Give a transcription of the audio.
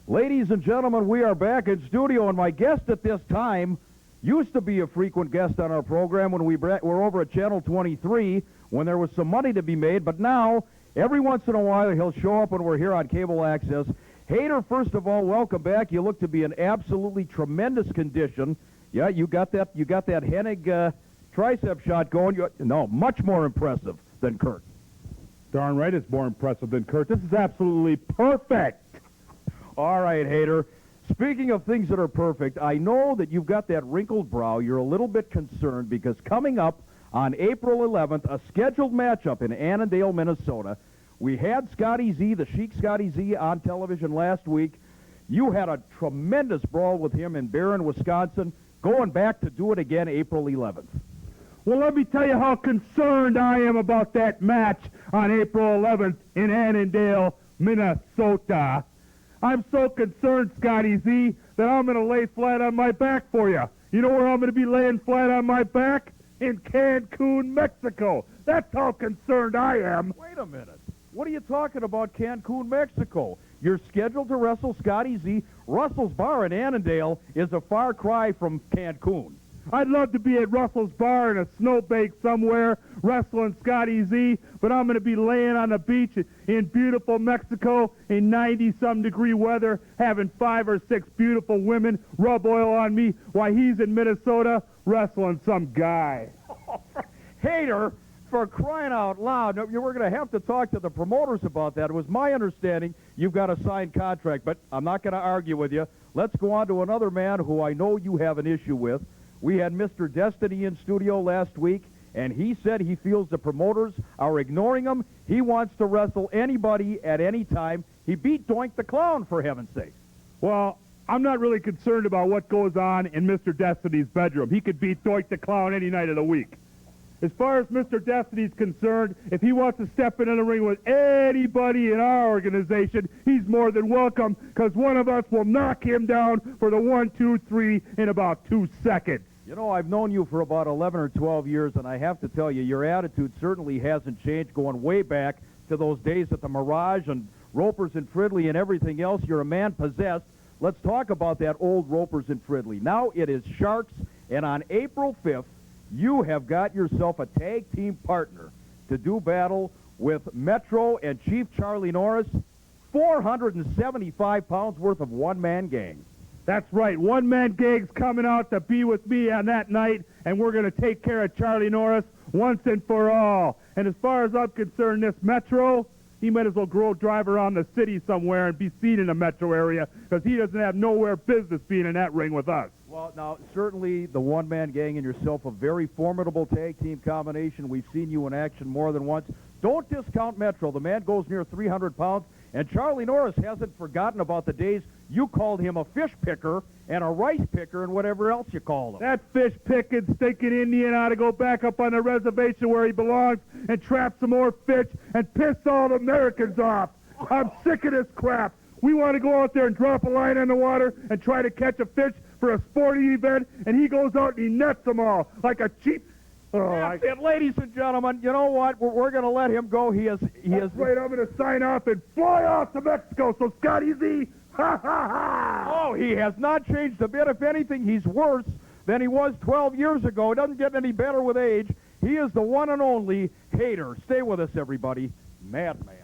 Ladies and gentlemen, we are back in studio, and my guest at this time used to be a frequent guest on our program when we were over at Channel 23 when there was some money to be made, but now, every once in a while, he'll show up when we're here on cable access. Hader, first of all, welcome back. You look to be in absolutely tremendous condition. Yeah, you got that Hennig tricep shot going. Much more impressive than Kurt. Darn right it's more impressive than Kurt. This is absolutely perfect. All right, Hader. Speaking of things that are perfect, I know that you've got that wrinkled brow. You're a little bit concerned because coming up on April 11th, a scheduled matchup in Annandale, Minnesota. We had Scotty Z, the Chic Scotty Z, on television last week. You had a tremendous brawl with him in Barron, Wisconsin, going back to do it again April 11th. Well, let me tell you how concerned I am about that match on April 11th in Annandale, Minnesota. I'm so concerned, Scotty Z, that I'm going to lay flat on my back for you. You know where I'm going to be laying flat on my back? In Cancun, Mexico. That's how concerned I am. Wait a minute. What are you talking about, Cancun, Mexico? You're scheduled to wrestle Scotty Z. Russell's Bar in Annandale is a far cry from Cancun. I'd love to be at Russell's Bar in a snowbank somewhere wrestling Scotty Z, but I'm going to be laying on the beach in beautiful Mexico in 90-some degree weather, having 5 or 6 beautiful women rub oil on me while he's in Minnesota wrestling some guy. Hader, for crying out loud, we're going to have to talk to the promoters about that. It was my understanding you've got a signed contract, but I'm not going to argue with you. Let's go on to another man who I know you have an issue with. We had Mr. Destiny in studio last week, and he said he feels the promoters are ignoring him. He wants to wrestle anybody at any time. He beat Doink the Clown, for heaven's sake. Well, I'm not really concerned about what goes on in Mr. Destiny's bedroom. He could beat Doink the Clown any night of the week. As far as Mr. Destiny's concerned, if he wants to step into the ring with anybody in our organization, he's more than welcome, because one of us will knock him down for the 1, 2, 3 in about 2 seconds. You know, I've known you for about 11 or 12 years, and I have to tell you, your attitude certainly hasn't changed, going way back to those days at the Mirage and Ropers and Fridley and everything else. You're a man possessed. Let's talk about that old Ropers and Fridley. Now it is Sharks, and on April 5th, you have got yourself a tag team partner to do battle with Metro and Chief Charlie Norris, 475 pounds worth of one-man gang. That's right. One-man gang's coming out to be with me on that night, and we're going to take care of Charlie Norris once and for all. And as far as I'm concerned, this Metro, he might as well drive around the city somewhere and be seen in the Metro area, because he doesn't have nowhere business being in that ring with us. Well, now, certainly the one-man gang and yourself, a very formidable tag team combination. We've seen you in action more than once. Don't discount Metro. The man goes near 300 pounds, and Charlie Norris hasn't forgotten about the days you called him a fish picker and a rice picker and whatever else you called him. That fish-picking, stinking Indian ought to go back up on the reservation where he belongs and trap some more fish and piss all the Americans off. I'm sick of this crap. We want to go out there and drop a line in the water and try to catch a fish for a sporting event, and he goes out and he nets them all like a cheap... That's it, ladies and gentlemen. You know what? We're going to let him go. He is. Right, I'm going to sign off and fly off to Mexico. So, Scotty Z, ha, ha, ha. Oh, he has not changed a bit. If anything, he's worse than he was 12 years ago. It doesn't get any better with age. He is the one and only Hader. Stay with us, everybody. Madman.